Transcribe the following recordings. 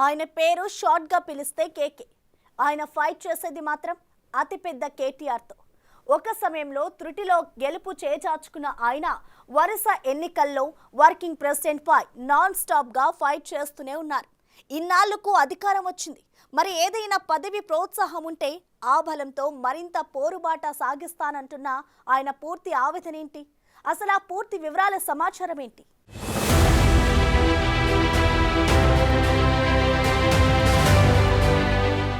ఆయన పేరు షార్ట్గా పిలిస్తే కేకే. ఆయన ఫైట్ చేసేది మాత్రం అతిపెద్ద కేటీఆర్తో. ఒక సమయంలో త్రుటిలో గెలుపు చేజార్చుకున్న ఆయన వరుస ఎన్నికల్లో వర్కింగ్ ప్రెసిడెంట్ పై నాన్ స్టాప్గా ఫైట్ చేస్తూనే ఉన్నారు. ఇన్నాళ్లకు అధికారం వచ్చింది. మరి ఏదైనా పదవి ప్రోత్సాహం ఉంటే ఆ బలంతో మరింత పోరుబాట సాగిస్తానంటున్న ఆయన పూర్తి ఆవేదన ఏంటి? అసలు ఆ పూర్తి వివరాల సమాచారం ఏంటి?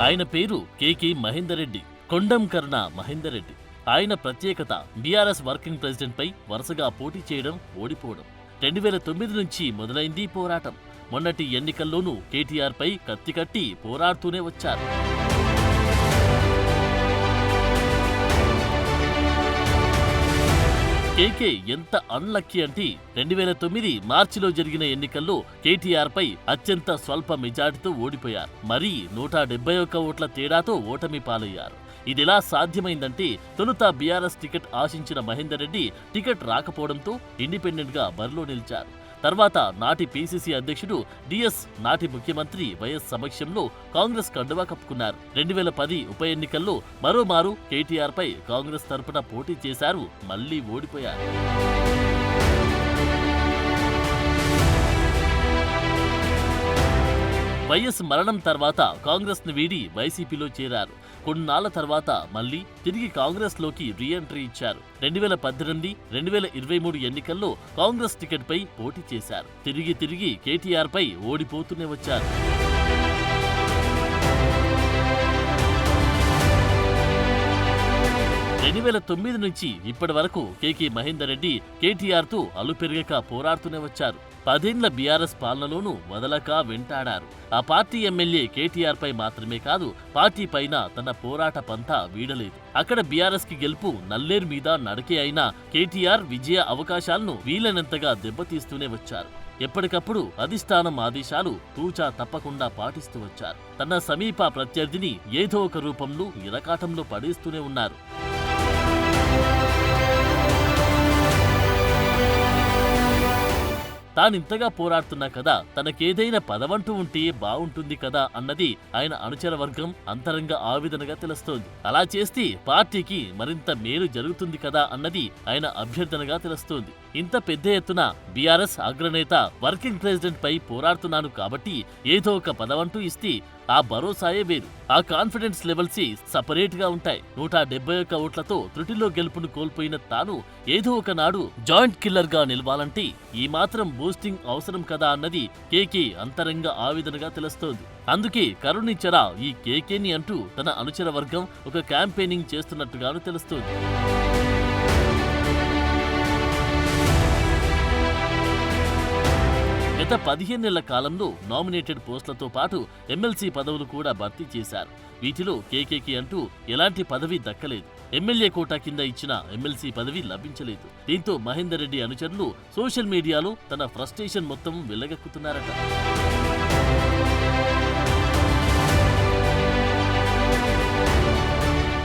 ఆయన పేరు కేకే మహేందర్ రెడ్డి, కొండం కర్ణ మహేందర్ రెడ్డి. ఆయన ప్రత్యేకత బీఆర్ఎస్ వర్కింగ్ ప్రెసిడెంట్ పై వరుసగా పోటీ చేయడం, ఓడిపోవడం. 2009 నుంచి మొదలైంది పోరాటం. మొన్నటి ఎన్నికల్లోనూ కేటీఆర్ పై కత్తి కట్టి పోరాడుతూనే వచ్చారు. కేకే ఎంత అన్లక్కీ అంటే 2009 మార్చిలో జరిగిన ఎన్నికల్లో కేటీఆర్ పై అత్యంత స్వల్ప మెజార్టీతో ఓడిపోయారు. మరీ 171 ఓట్ల తేడాతో ఓటమి పాలయ్యారు. ఇదిలా సాధ్యమైందంటే తొలుత బీఆర్ఎస్ టికెట్ ఆశించిన మహేందర్ రెడ్డి టికెట్ రాకపోవడంతో ఇండిపెండెంట్ గా బరిలో నిలిచారు. తర్వాత నాటి పీసీసీ అధ్యక్షుడు డిఎస్, నాటి ముఖ్యమంత్రి వైఎస్ సమక్షంలో కాంగ్రెస్ కండువా కప్పుకున్నారు. 2010 ఉప ఎన్నికల్లో మరోమారు కేటీఆర్ పై కాంగ్రెస్ తరపున పోటీ చేశారు. మళ్లీ ఓడిపోయారు. వైఎస్ మరణం తర్వాత కాంగ్రెస్ ను వీడి వైసీపీలో చేరారు. కొన్నాళ్ల తర్వాత మళ్లీ తిరిగి కాంగ్రెస్ లోకి రీఎంట్రీ ఇచ్చారు. 2018, 2023 ఎన్నికల్లో కాంగ్రెస్ టికెట్ పై పోటీ చేశారు. తిరిగి కేటీఆర్ పై ఓడిపోతూనే వచ్చారు. రెండు 2009 నుంచి ఇప్పటి వరకు కేకే మహేందర్ రెడ్డి కేటీఆర్ తో అలుపెరగక పోరాడుతూనే వచ్చారు. 10 ఏళ్ల బీఆర్ఎస్ పాలనలోనూ వదలక వెంటాడారు. ఆ పార్టీ ఎమ్మెల్యే కేటీఆర్ పై మాత్రమే కాదు, పార్టీ పైన తన పోరాట పంతా వీడలేదు. అక్కడ బీఆర్ఎస్ కి గెలుపు నల్లేరు మీద నడకే అయినా కేటీఆర్ విజయ అవకాశాలను వీలైనంతగా దెబ్బతీస్తూనే వచ్చారు. ఎప్పటికప్పుడు అధిష్టానం ఆదేశాలు తూచా తప్పకుండా పాటిస్తూ వచ్చారు. తన సమీప ప్రత్యర్థిని ఏదో ఒక రూపంలో ఇరకాటంలో పడేస్తూనే ఉన్నారు. తానింతగా పోరాడుతున్నా కదా, తనకేదైనా పదవంటూ ఉంటే బావుంటుంది కదా అన్నది ఆయన అనుచర వర్గం అంతరంగ ఆవేదనగా తెలుస్తోంది. అలా చేస్తే పార్టీకి మరింత మేలు జరుగుతుంది కదా అన్నది ఆయన అభ్యర్థనగా తెలుస్తోంది. ఇంత పెద్ద ఎత్తున బీఆర్ఎస్ అగ్రనేత వర్కింగ్ ప్రెసిడెంట్ పై పోరాడుతున్నాను కాబట్టి ఏదో ఒక పదవంటూ ఇస్తే ఆ భరోసాయే వేరు. ఆ కాన్ఫిడెన్స్ లెవెల్స్ సపరేట్ గా ఉంటాయి. 171 ఓట్లతో త్రుటిలో గెలుపును కోల్పోయిన తాను ఏదో ఒక నాడు జాయింట్ కిల్లర్ గా నిలవాలంటే ఈ మాత్రం బూస్టింగ్ అవసరం కదా అన్నది కేకే అంతరంగ ఆవేదనగా తెలుస్తోంది. అందుకే కరుణించరా ఈ కేకేని అంటూ తన అనుచర వర్గం ఒక క్యాంపెయినింగ్ చేస్తున్నట్టుగాను తెలుస్తోంది. గత 15 ఏళ్ల కాలంలో నామినేటెడ్ పోస్టులతో పాటు ఎమ్మెల్సీ పదవులు కూడా భర్తీ చేశారు. వీటిలో కేకేకి అంటూ ఎలాంటి పదవి దక్కలేదు. ఎమ్మెల్యే కోటా కింద ఇచ్చిన ఎమ్మెల్సీ పదవి లభించలేదు. దీంతో మహేందర్ రెడ్డి అనుచరులు సోషల్ మీడియాలో తన ఫ్రస్ట్రేషన్ మొత్తం వెళ్లగక్కుతున్నారట.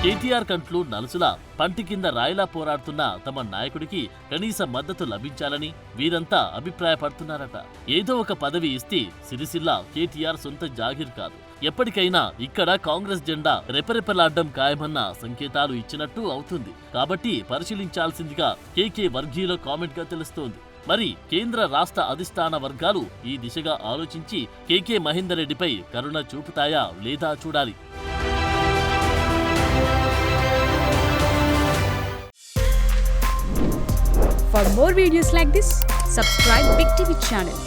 కేటీఆర్ కంట్లో నలుసులా, పంటి కింద రాయిలా పోరాడుతున్న తమ నాయకుడికి కనీస మద్దతు లభించాలని వీరంతా అభిప్రాయపడుతున్నారట. ఏదో ఒక పదవి ఇస్తే సిరిసిల్ల కేటీఆర్ సొంత జాగీర్ కాదు. ఎప్పటికైనా ఇక్కడ కాంగ్రెస్ జెండా రెపరెపలాడ్డం ఖాయమన్న సంకేతాలు ఇచ్చినట్టు అవుతుంది. కాబట్టి పరిశీలించాల్సిందిగా కేకే వర్గీయుల కామెంట్ గా తెలుస్తోంది. మరి కేంద్ర రాష్ట్ర అధిష్టాన వర్గాలు ఈ దిశగా ఆలోచించి కేకే మహేందర్ రెడ్డిపై కరుణ చూపుతాయా లేదా చూడాలి. For more videos like this, subscribe Big TV channel.